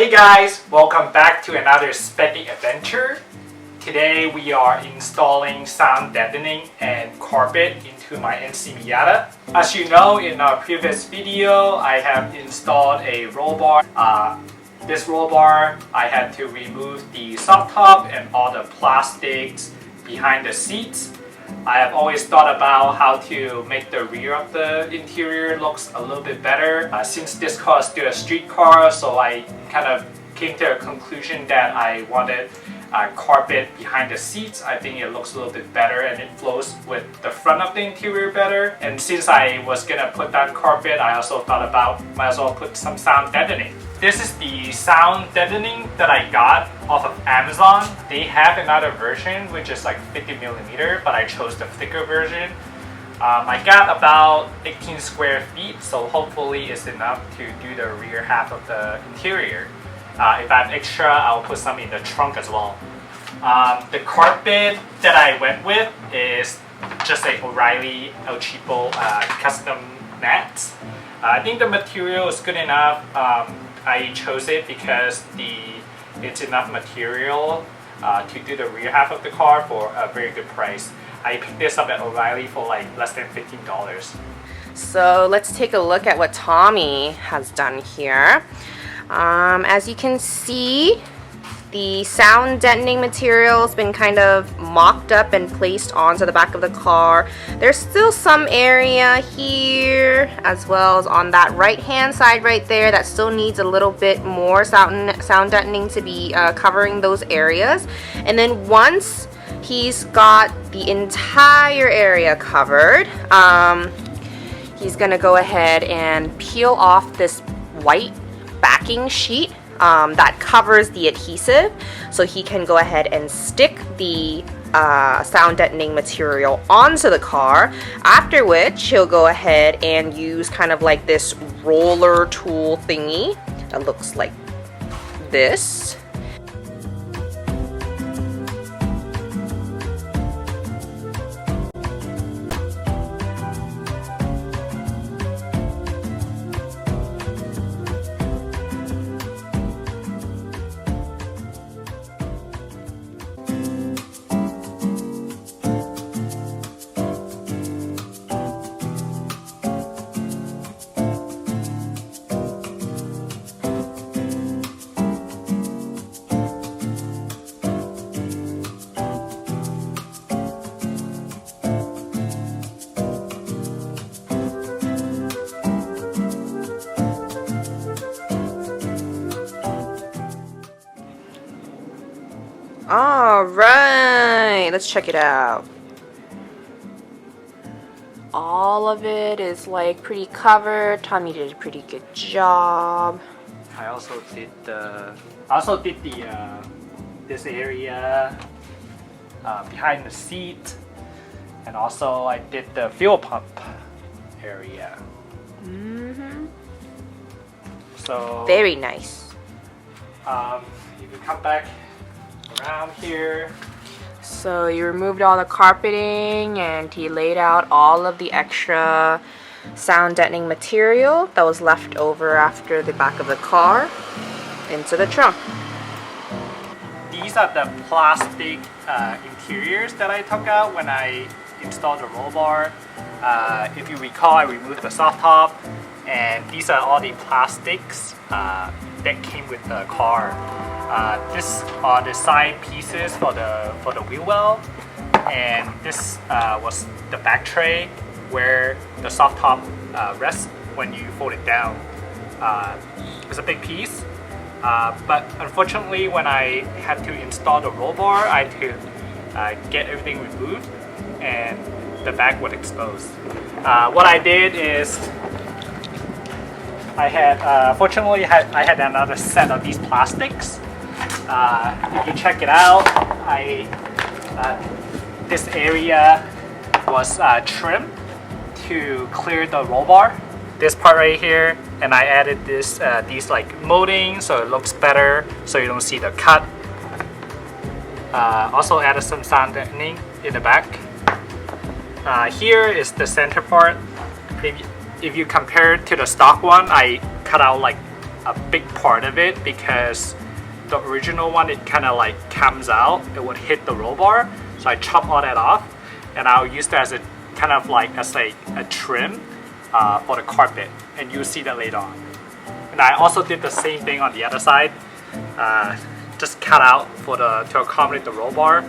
Hey guys, welcome back to another spending adventure. Today we are installing sound deadening and carpet into my NC Miata. As you know, in our previous video, I have installed a roll bar. This roll bar, I had to remove the soft top and all the plastics behind the seats. I have always thought about how to make the rear of the interior looks a little bit better. Since this car is still a street car, so I kind of came to a conclusion that I wanted carpet behind the seats. I think it looks a little bit better and it flows with the front of the interior better. And since I was gonna put down carpet, I also thought about might as well put some sound deadening. This is the sound deadening that I got off of Amazon. They have another version which is like 50mm, but I chose the thicker version. I got about 18 square feet, so hopefully it's enough to do the rear half of the interior. If I have extra, I'll put some in the trunk as well. The carpet that I went with is just a O'Reilly El Cheapo custom mat. I think the material is good enough. I chose it because it's enough material to do the rear half of the car for a very good price. I picked this up at O'Reilly for like less than $15. So let's take a look at what Tommy has done here. As you can see, the sound deadening material has been kind of mocked up and placed onto the back of the car. There's still some area here as well as on that right hand side right there that still needs a little bit more sound deadening to be covering those areas. And then once he's got the entire area covered, he's gonna go ahead and peel off this white backing sheet that covers the adhesive, so he can go ahead and stick the sound deadening material onto the car, after which he'll go ahead and use kind of like this roller tool thingy that looks like this. Alright, let's check it out. All of it is like pretty covered. Tommy did a pretty good job. I also did this area behind the seat, and also I did the fuel pump area. So very nice. If you come back around here. So you removed all the carpeting and he laid out all of the extra sound deadening material that was left over after the back of the car into the trunk. These are the plastic interiors that I took out when I installed the roll bar. If you recall, I removed the soft top, and these are all the plastics that came with the car. This are the side pieces for the wheel well, and this was the back tray where the soft top rests when you fold it down. It's a big piece, but unfortunately when I had to install the roll bar, I had to get everything removed and the back was exposed. What I did is I had fortunately I had another set of these plastics. If you check it out, this area was trimmed to clear the roll bar. This part right here, and I added these like molding so it looks better, so you don't see the cut. Also added some sound deadening in the back. Here is the center part. If you compare it to the stock one, I cut out like a big part of it because the original one, it kind of like comes out, it would hit the roll bar. So I chop all that off and I'll use that as a kind of like as a trim for the carpet, and you'll see that later on. And I also did the same thing on the other side, just cut out for to accommodate the roll bar,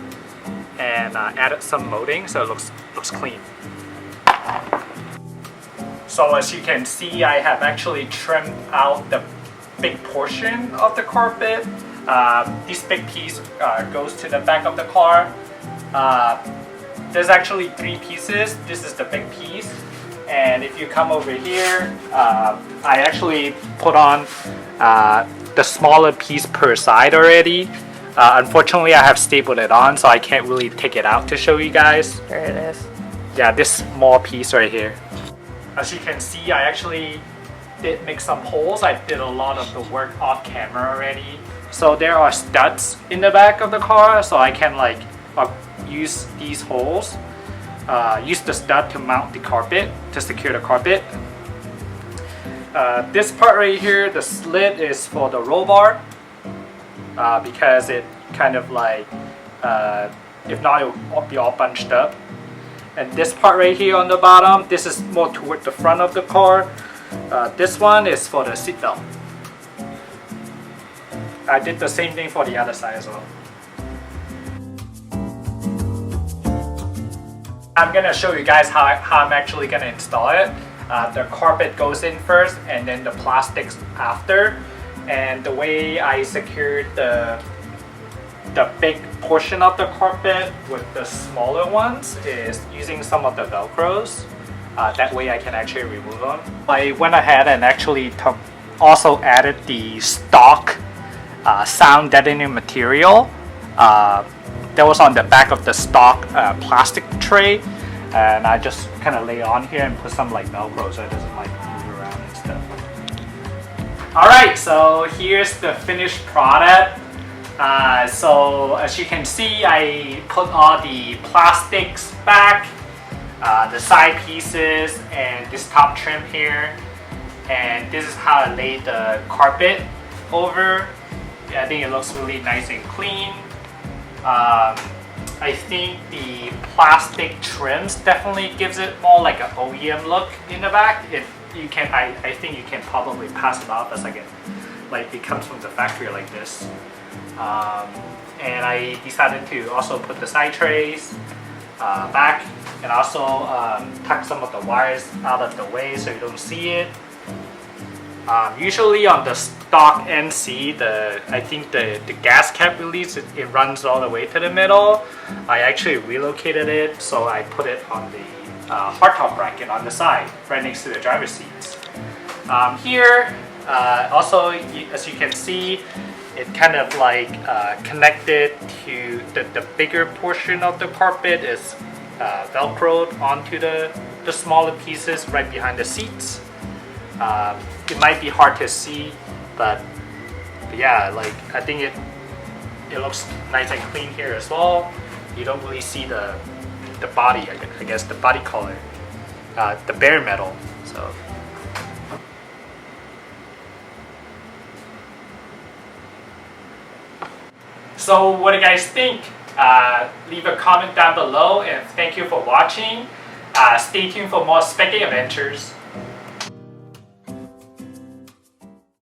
and added some molding so it looks clean. So as you can see, I have actually trimmed out the big portion of the carpet. This big piece goes to the back of the car. There's actually 3 pieces. This is the big piece. And if you come over here, I actually put on the smaller piece per side already. Unfortunately, I have stapled it on, so I can't really take it out to show you guys. There it is. Yeah, this small piece right here. As you can see, I actually did make some holes. I did a lot of the work off camera already. So there are studs in the back of the car, so I can like use these holes. Use the stud to mount the carpet, to secure the carpet. This part right here, the slit is for the roll bar, because it kind of like, if not, it will be all bunched up. And this part right here on the bottom, this is more toward the front of the car. This one is for the seatbelt. I did the same thing for the other side as well. I'm gonna show you guys how I'm actually gonna install it. The carpet goes in first and then the plastics after. And the way I secured the big portion of the carpet with the smaller ones is using some of the Velcros. That way I can actually remove them. I went ahead and actually also added the stock sound deadening material that was on the back of the stock plastic tray, and I just kind of lay on here and put some like Velcro so it doesn't like move around and stuff. Alright, so here's the finished product. So as you can see, I put all the plastics back, the side pieces, and this top trim here, and this is how I laid the carpet over. I think it looks really nice and clean. I think the plastic trims definitely gives it more like an OEM look in the back. I think you can probably pass it off as like it comes from the factory like this. And I decided to also put the side trays back, and also tuck some of the wires out of the way so you don't see it. Usually on the stock NC, I think the gas cap release, it runs all the way to the middle. I actually relocated it, so I put it on the hardtop bracket on the side, right next to the driver's seats. Here, also, as you can see, it kind of like connected to the bigger portion of the carpet is Velcroed onto the smaller pieces right behind the seats. It might be hard to see, but yeah, like I think it looks nice and clean here as well. You don't really see the body, I guess the body color, the bare metal. So what do you guys think? Leave a comment down below, and thank you for watching. Stay tuned for more specking adventures.